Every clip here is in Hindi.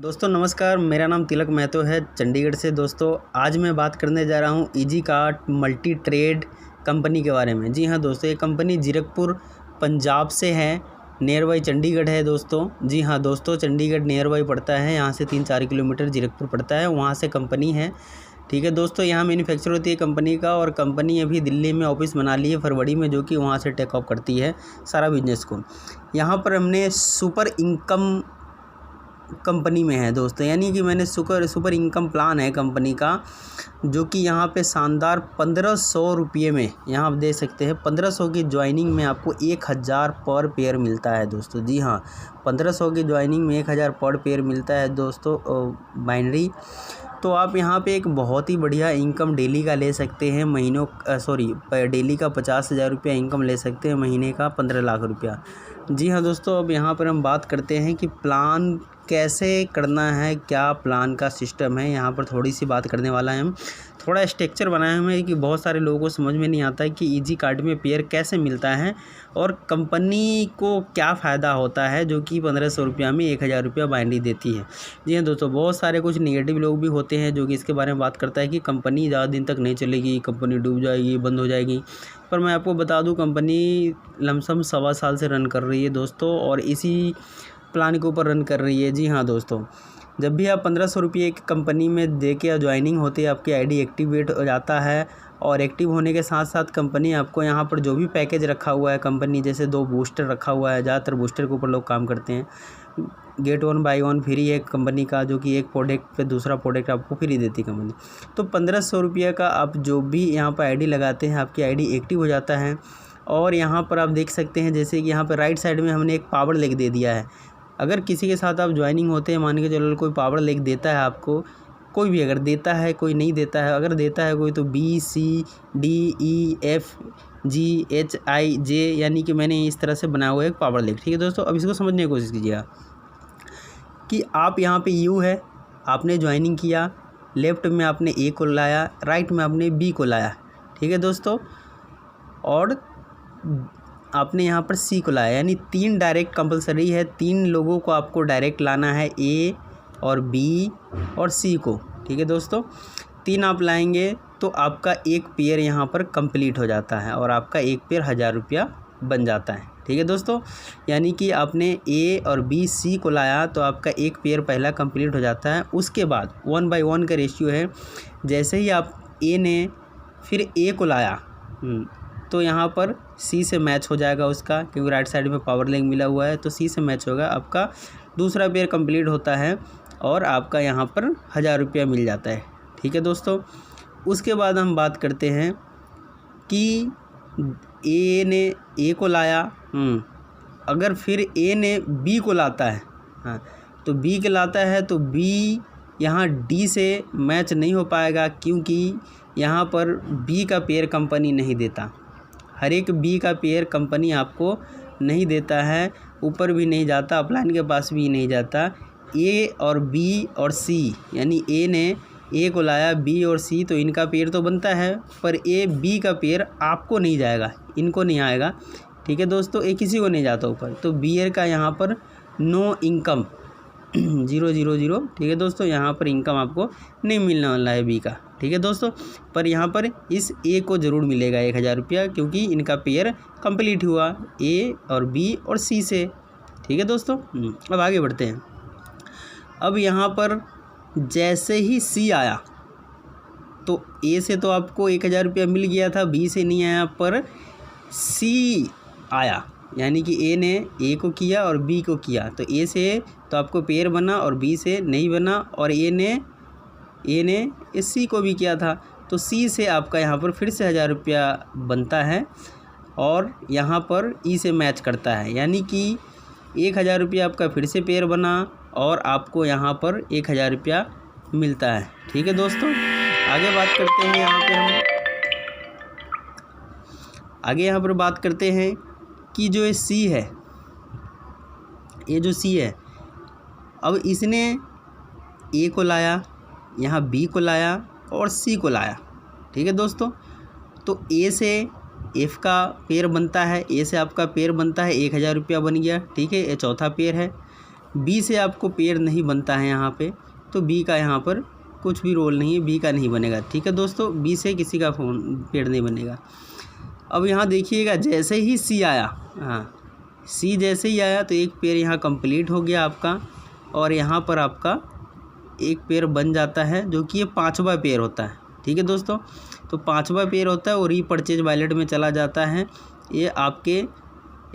दोस्तों नमस्कार, मेरा नाम तिलक महतो है चंडीगढ़ से। दोस्तों आज मैं बात करने जा रहा हूँ easy cart multi trade company के बारे में। जी हाँ दोस्तों, ये कंपनी जीरकपुर पंजाब से है, नियर बाई चंडीगढ़ है दोस्तों। जी हाँ दोस्तों, चंडीगढ़ नियर बाई पड़ता है, यहाँ से 3-4 किलोमीटर जीरकपुर पड़ता है, वहाँ से कंपनी है। ठीक है दोस्तों, यहाँ मैन्युफैक्चर होती है कंपनी का, और कंपनी अभी दिल्ली में ऑफिस बना ली है फरवरी में, जो कि वहाँ से टेक ऑफ करती है सारा बिजनेस को। यहाँ पर हमने सुपर इनकम कंपनी में है दोस्तों, यानी कि मैंने सुपर इनकम प्लान है कंपनी का, जो कि यहाँ पे शानदार 1500 रुपये में, यहाँ आप देख सकते हैं 1500 की ज्वाइनिंग में आपको 1000 पर पेयर मिलता है दोस्तों। जी हाँ, 1500 की ज्वाइनिंग में 1000 पर पेयर मिलता है दोस्तों बाइनरी। तो आप यहाँ पे एक बहुत ही बढ़िया इनकम डेली का ले सकते हैं, डेली का 50,000 रुपया इनकम ले सकते हैं, महीने का 15 लाख रुपया। जी हाँ दोस्तों, अब यहाँ पर हम बात करते हैं कि प्लान कैसे करना है, क्या प्लान का सिस्टम है। यहाँ पर थोड़ी सी बात करने वाला है हम, थोड़ा स्ट्रक्चर बनाया हमें कि बहुत सारे लोगों को समझ में नहीं आता है कि ईजी कार्ट में पेयर कैसे मिलता है और कंपनी को क्या फ़ायदा होता है, जो कि 1500 रुपया में 1000 रुपया बाइनरी देती है। जी हाँ दोस्तों, बहुत सारे कुछ नेगेटिव लोग भी होते हैं जो कि इसके बारे में बात करता है कि कंपनी ज़्यादा दिन तक नहीं चलेगी, कंपनी डूब जाएगी, बंद हो जाएगी। पर मैं आपको बता दूँ, कंपनी लमसम 1.25 साल से रन कर रही है दोस्तों, और इसी प्लान के ऊपर रन कर रही है। जी हाँ दोस्तों, जब भी आप 1500 रुपये एक कंपनी में दे के ज्वाइनिंग होती है, आपकी आईडी एक्टिवेट हो जाता है, और एक्टिव होने के साथ साथ कंपनी आपको यहाँ पर जो भी पैकेज रखा हुआ है कंपनी, जैसे 2 बूस्टर रखा हुआ है, ज़्यादातर बूस्टर के ऊपर लोग काम करते हैं। गेट 1 बाई 1 फ्री है कंपनी का, जो कि एक प्रोडक्ट पे दूसरा प्रोडक्ट आपको फ्री देती है कंपनी। तो 1500 रुपये का आप जो भी यहाँ पर आईडी लगाते हैं, आपकी आईडी एक्टिव हो जाता है। और यहाँ पर आप देख सकते हैं, जैसे कि यहाँ पर राइट साइड में हमने एक पावर लेक दे दिया है। अगर किसी के साथ आप ज्वाइनिंग होते हैं, मान के चलो कोई पावर लेक देता है आपको, कोई भी अगर देता है, कोई नहीं देता है, अगर देता है कोई, तो BCDEFGHIJ, यानी कि मैंने इस तरह से बनाया हुआ है एक पावर लेक। ठीक है दोस्तों, अब इसको समझने की कोशिश कीजिएगा कि आप यहाँ पे यू है, आपने ज्वाइनिंग किया, लेफ्ट में आपने ए को लाया, राइट में आपने बी को लाया। ठीक है दोस्तों, और आपने यहाँ पर सी को लाया, यानी 3 डायरेक्ट कंपलसरी है। 3 लोगों को आपको डायरेक्ट लाना है, ए और बी और सी को। ठीक है दोस्तों, 3 आप लाएंगे तो आपका एक पेयर यहाँ पर कंप्लीट हो जाता है, और आपका एक पेयर 1000 रुपया बन जाता है। ठीक है दोस्तों, यानी कि आपने ए और बी सी को लाया तो आपका एक पेयर पहला कंप्लीट हो जाता है। उसके बाद 1/1 का रेशियो है। जैसे ही आप ए ने फिर ए को लाया, तो यहाँ पर सी से मैच हो जाएगा उसका, क्योंकि राइट साइड में पावर लिंक मिला हुआ है, तो सी से मैच होगा, आपका दूसरा पेयर कंप्लीट होता है, और आपका यहाँ पर 1000 रुपया मिल जाता है। ठीक है दोस्तों, उसके बाद हम बात करते हैं कि ए ने ए को लाया, अगर फिर ए ने बी को लाता है, हाँ, तो बी के लाता है, तो बी यहाँ डी से मैच नहीं हो पाएगा, क्योंकि यहाँ पर बी का पेयर कंपनी नहीं देता। हर एक बी का पेयर कंपनी आपको नहीं देता है, ऊपर भी नहीं जाता, अपलाइन के पास भी नहीं जाता। ए और बी और सी, यानी ए ने ए को लाया, बी और सी, तो इनका पेयर तो बनता है, पर ए बी का पेयर आपको नहीं जाएगा, इनको नहीं आएगा। ठीक है दोस्तों, ए किसी को नहीं जाता ऊपर, तो बी एर का यहाँ पर नो इनकम 000। ठीक है दोस्तों, यहाँ पर इनकम आपको नहीं मिलने वाला है बी का। ठीक है दोस्तों, पर यहाँ पर इस ए को ज़रूर मिलेगा 1000 रुपया, क्योंकि इनका पेयर कंप्लीट हुआ ए और बी और सी से। ठीक है दोस्तों, अब आगे बढ़ते हैं। अब यहाँ पर जैसे ही सी आया, तो ए से तो आपको 1000 रुपया मिल गया था, बी से नहीं आया, पर सी आया, यानी कि ए ने ए को किया और बी को किया, तो ए से तो आपको पेयर बना और बी से नहीं बना, और ए ने सी को भी किया था, तो सी से आपका यहाँ पर फिर से 1000 रुपया बनता है, और यहाँ पर ई से मैच करता है, यानी कि 1000 रुपया आपका फिर से पेयर बना, और आपको यहाँ पर 1000 रुपया मिलता है। ठीक है दोस्तों, आगे बात करते हैं, यहाँ पर बात करते हैं कि जो ये सी है, ये जो सी है, अब इसने ए को लाया, यहाँ बी को लाया और सी को लाया। ठीक है दोस्तों, तो ए से एफ़ का पेयर बनता है, ए से आपका पेयर बनता है, 1000 रुपया बन गया। ठीक है, ये चौथा पेयर है। बी से आपको पेयर नहीं बनता है यहाँ पे, तो बी का यहाँ पर कुछ भी रोल नहीं है, बी का नहीं बनेगा। ठीक है दोस्तों, बी से किसी का पेयर नहीं बनेगा। अब यहाँ देखिएगा जैसे ही सी आया, हाँ सी जैसे ही आया तो एक पेयर यहाँ कंप्लीट हो गया आपका, और यहाँ पर आपका एक पेयर बन जाता है जो कि ये 5वां पेयर होता है। ठीक है दोस्तों, तो 5वां पेयर होता है और रीपरचेज वॉलेट में चला जाता है। ये आपके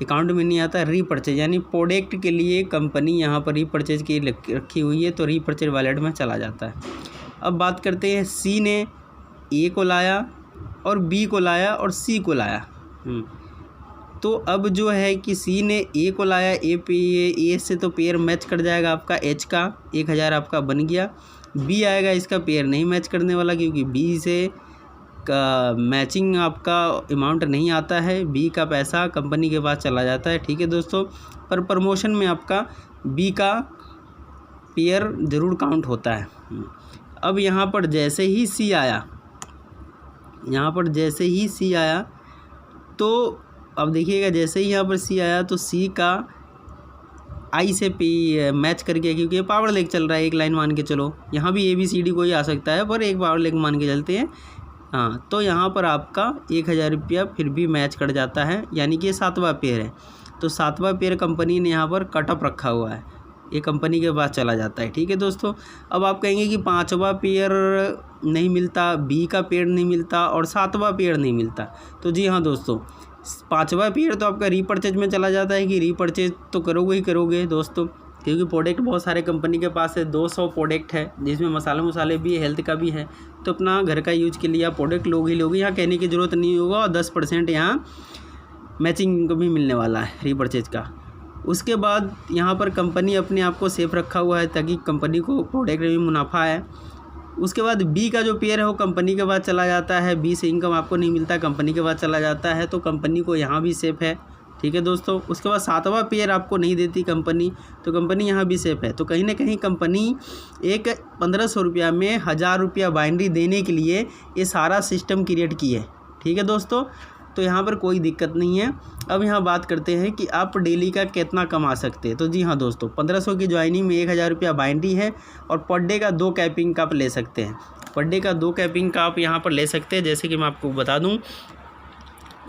अकाउंट में नहीं आता, रीपरचेज यानी प्रोडक्ट के लिए कंपनी यहाँ पर रीपरचेज की रखी हुई है, तो रीपरचेज वॉलेट में चला जाता है। अब बात करते हैं, सी ने ए को लाया और बी को लाया और सी को लाया। तो अब जो है कि सी ने ए को लाया, ए से तो पेयर मैच कर जाएगा आपका, एच का 1000 आपका बन गया। बी आएगा, इसका पेयर नहीं मैच करने वाला क्योंकि बी से का मैचिंग आपका अमाउंट नहीं आता है, बी का पैसा कंपनी के पास चला जाता है। ठीक है दोस्तों, पर प्रमोशन में आपका बी का पेयर ज़रूर काउंट होता है। अब यहाँ पर जैसे ही सी आया, यहाँ पर जैसे ही सी आया तो अब देखिएगा जैसे ही यहाँ पर सी आया तो सी का आई से पी मैच करके, क्योंकि ये पावर लेग चल रहा है, एक लाइन मान के चलो, यहाँ भी ABCD कोई आ सकता है पर एक पावर लेग मान के चलते हैं। हाँ, तो यहाँ पर आपका 1000 रुपया फिर भी मैच कर जाता है, यानी कि ये 7वां पेयर है। तो 7वां पेयर कंपनी ने यहाँ पर कटअप रखा हुआ है, ये कंपनी के पास चला जाता है। ठीक है दोस्तों, अब आप कहेंगे कि 5वां पेयर नहीं मिलता, बी का पेयर नहीं मिलता और 7वां पेयर नहीं मिलता। तो जी हाँ दोस्तों, 5वां पेयर तो आपका रीपरचेज में चला जाता है कि रीपरचेज तो करोगे ही करोगे दोस्तों, क्योंकि प्रोडक्ट बहुत सारे कंपनी के पास है, 200 प्रोडक्ट है जिसमें मसाले भी है, हेल्थ का भी है। तो अपना घर का यूज के लिए आप प्रोडक्ट लोग ही लोगे, यहाँ कहने की ज़रूरत नहीं होगा। और 10% यहाँ मैचिंग को भी मिलने वाला है रीपरचेज का। उसके बाद यहाँ पर कंपनी अपने आप को सेफ रखा हुआ है ताकि कंपनी को प्रोडक्ट में भी मुनाफा है। उसके बाद बी का जो पेयर है वो कंपनी के पास चला जाता है, बी से इनकम आपको नहीं मिलता, कंपनी के पास चला जाता है, तो कंपनी को यहाँ भी सेफ है। ठीक है दोस्तों, उसके बाद 7वां पेयर आपको नहीं देती कंपनी, तो कंपनी यहाँ भी सेफ है। तो कहीं ना कहीं कंपनी एक 1500 रुपया में 1000 रुपया बाइंड्री देने के लिए ये सारा सिस्टम क्रिएट की है। ठीक है दोस्तों, तो यहाँ पर कोई दिक्कत नहीं है। अब यहाँ बात करते हैं कि आप डेली का कितना कमा सकते हैं। तो जी हाँ दोस्तों, 1500 की ज्वाइनिंग में 1000 रुपया बाइंड्री है और पर डे का 2 कैपिंग का आप ले सकते हैं। पर डे का 2 कैपिंग का आप यहाँ पर ले सकते हैं। जैसे कि मैं आपको बता दूँ,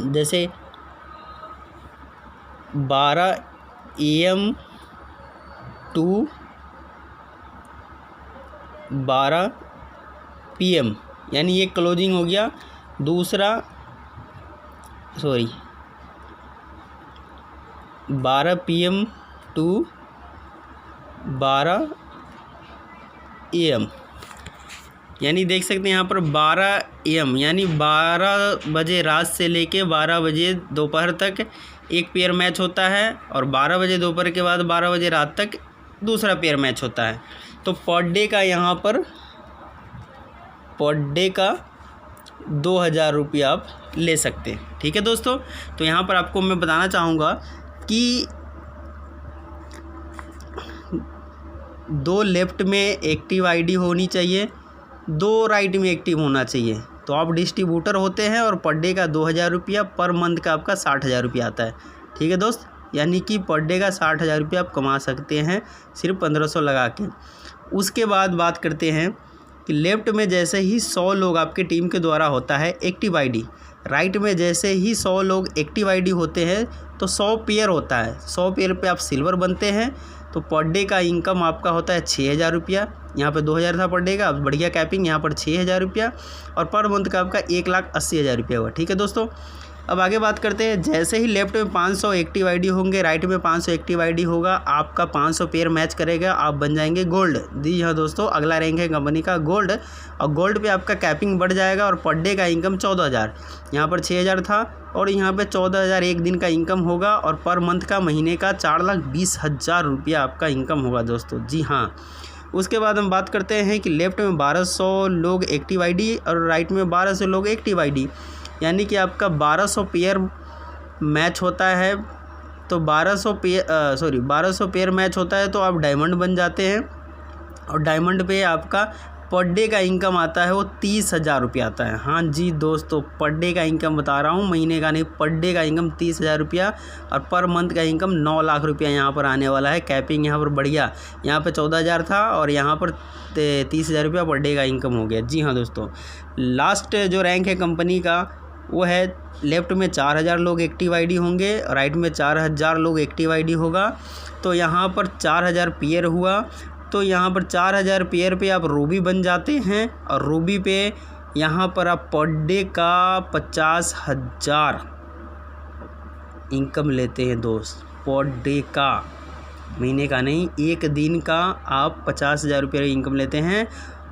जैसे 12 AM टू 12 PM यानी ये क्लोजिंग हो गया। दूसरा 12 PM टू 12 AM यानी देख सकते हैं यहाँ पर 12 AM यानी 12 बजे रात से लेके 12 बजे दोपहर तक एक पेयर मैच होता है, और 12 बजे दोपहर के बाद 12 बजे रात तक दूसरा पेयर मैच होता है। तो पर डे का यहाँ पर पर डे का 2000 रुपया आप ले सकते हैं। ठीक है दोस्तों, तो यहाँ पर आपको मैं बताना चाहूँगा कि 2 लेफ़्ट में एक्टिव आईडी होनी चाहिए, 2 राइट में एक्टिव होना चाहिए। तो आप डिस्ट्रीब्यूटर होते हैं और पर डे का 2000 रुपया, पर मंथ का आपका 60,000 रुपया आता है। ठीक है दोस्त, यानी कि पर डे का 60,000 रुपया आप कमा सकते हैं सिर्फ 1500 लगा के। उसके बाद बात करते हैं कि लेफ़्ट में जैसे ही 100 लोग आपके टीम के द्वारा होता है एक्टिव आईडी, राइट में जैसे ही 100 लोग एक्टिव आईडी होते हैं तो 100 पेयर होता है। 100 पेयर पे आप सिल्वर बनते हैं। तो पर डे का इनकम आपका होता है 6000 रुपया। यहाँ पे 2000 था पर डे का, अब बढ़िया कैपिंग, यहाँ पर 6000 रुपया, और पर मंथ का आपका 1,80,000 रुपया हुआ। ठीक है दोस्तों, अब आगे बात करते हैं। जैसे ही लेफ्ट में 500 एक्टिव आईडी होंगे, राइट में 500 एक्टिव आईडी होगा, आपका 500 पेयर मैच करेगा, आप बन जाएंगे गोल्ड। जी हाँ दोस्तों, अगला रैंक है कंपनी का गोल्ड, और गोल्ड पे आपका कैपिंग बढ़ जाएगा और पर डे का इनकम 14,000, यहाँ पर 6,000 था और यहाँ पे 14,000 एक दिन का इनकम होगा, और पर मंथ का महीने का 4,20,000 रुपया आपका इनकम होगा दोस्तों। जी हाँ, उसके बाद हम बात करते हैं कि लेफ्ट में 1200 लोग एक्टिव आईडी और राइट में 1200 लोग एक्टिव आईडी, यानी कि आपका 1200 पेयर मैच होता है। तो 1200 पेयर मैच होता है तो आप डायमंड बन जाते हैं, और डायमंड पे आपका पर डे का इनकम आता है वो 30,000 रुपया आता है। हाँ जी दोस्तों, पर डे का इनकम बता रहा हूँ, महीने का नहीं, पर डे का इनकम 30,000 रुपया और पर मंथ का इनकम 9 लाख रुपया यहाँ पर आने वाला है। कैपिंग यहाँ पर बढ़िया, यहाँ पे 14,000 था और यहाँ पर 30,000 रुपया पर डे का इनकम हो गया। जी हाँ दोस्तों, लास्ट जो रैंक है कंपनी का वो है, लेफ्ट में 4,000 लोग एक्टिव आईडी होंगे, राइट में 4,000 लोग एक्टिव आईडी होगा। तो यहाँ पर 4,000 पेयर हुआ, तो यहाँ पर 4,000 पेयर पे आप रूबी बन जाते हैं और रूबी पे यहाँ पर आप पर डे का 50,000 इनकम लेते हैं दोस्त। पर डे का, महीने का नहीं, एक दिन का आप 50,000 रुपये इनकम लेते हैं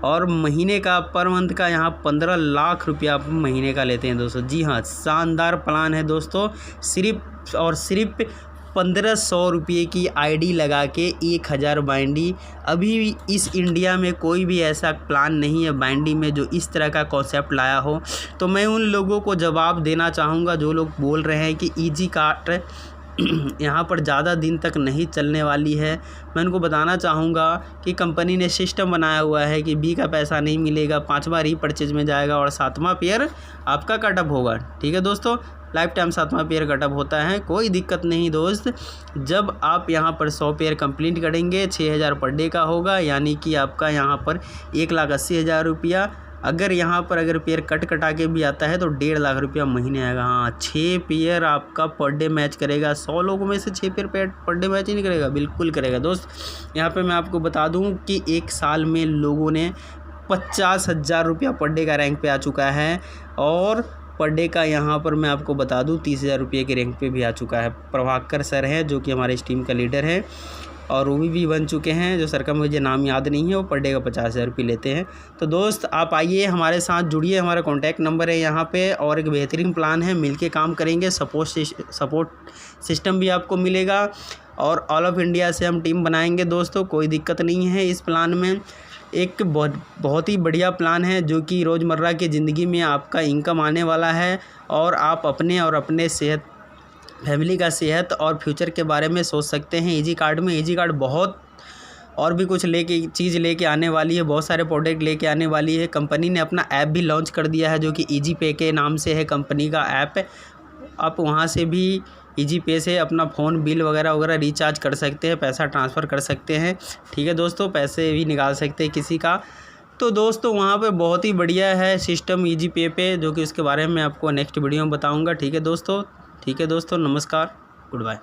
और महीने का पर मंथ का यहाँ 15 लाख रुपया आप महीने का लेते हैं दोस्तों। जी हाँ, शानदार प्लान है दोस्तों। सिर्फ और सिर्फ 1,500 रुपये की आईडी लगा के 1,000 बाइंडी। अभी इस इंडिया में कोई भी ऐसा प्लान नहीं है बाइंडी में जो इस तरह का कॉन्सेप्ट लाया हो। तो मैं उन लोगों को जवाब देना चाहूँगा जो लोग बोल रहे हैं कि ईजी कार्ड यहाँ पर ज़्यादा दिन तक नहीं चलने वाली है। मैं उनको बताना चाहूँगा कि कंपनी ने सिस्टम बनाया हुआ है कि बी का पैसा नहीं मिलेगा, 5वां रीपरचेज में जाएगा और 7वां पेयर आपका कटअप होगा। ठीक है दोस्तों, लाइफ टाइम 7वां पेयर कटअप होता है, कोई दिक्कत नहीं दोस्त। जब आप यहाँ पर 100 पेयर कंप्लीट करेंगे 6,000 पर डे का होगा, यानी कि आपका यहाँ पर 1,80,000 रुपया। अगर यहाँ पर अगर पेयर कटा के भी आता है तो 1.5 लाख रुपया महीने आएगा। हाँ, 6 पेयर आपका पर डे मैच करेगा। 100 लोगों में से 6 पेयर पर डे मैच ही नहीं करेगा, बिल्कुल करेगा दोस्त। यहाँ पे मैं आपको बता दूँ कि 1 साल में लोगों ने 50,000 रुपया पर डे का रैंक पे आ चुका है और पर डे का यहाँ पर मैं आपको बता दूँ 30,000 रुपये के रैंक पे भी आ चुका है। प्रभाकर सर हैं जो कि हमारे इस टीम का लीडर है और रूबी भी बन चुके हैं, जो सर का मुझे नाम याद नहीं है, वो पर डे का 50,000 रुपये लेते हैं। तो दोस्त आप आइए हमारे साथ जुड़िए, हमारा कॉन्टैक्ट नंबर है यहाँ पे और एक बेहतरीन प्लान है, मिलके काम करेंगे। सपोर्ट सिस्टम भी आपको मिलेगा और ऑल ऑफ इंडिया से हम टीम बनाएंगे दोस्तों, कोई दिक्कत नहीं है इस प्लान में। एक बहुत ही बढ़िया प्लान है जो कि रोज़मर्रा की ज़िंदगी में आपका इनकम आने वाला है और आप अपने और अपने सेहत, फैमिली का सेहत और फ्यूचर के बारे में सोच सकते हैं। ईजी कार्ड में, ईजी कार्ड बहुत और भी कुछ चीज़ लेके आने वाली है, बहुत सारे प्रोडक्ट लेके आने वाली है। कंपनी ने अपना ऐप भी लॉन्च कर दिया है जो कि ईजी पे के नाम से है कंपनी का ऐप। आप वहाँ से भी ईजी पे से अपना फ़ोन बिल वगैरह रिचार्ज कर सकते हैं, पैसा ट्रांसफ़र कर सकते हैं। ठीक है दोस्तों, पैसे भी निकाल सकते हैं किसी का। तो दोस्तों वहाँ पे बहुत ही बढ़िया है सिस्टम ईजी पे जो कि उसके बारे में आपको नेक्स्ट वीडियो में बताऊँगा। ठीक है दोस्तों, नमस्कार, गुड बाय।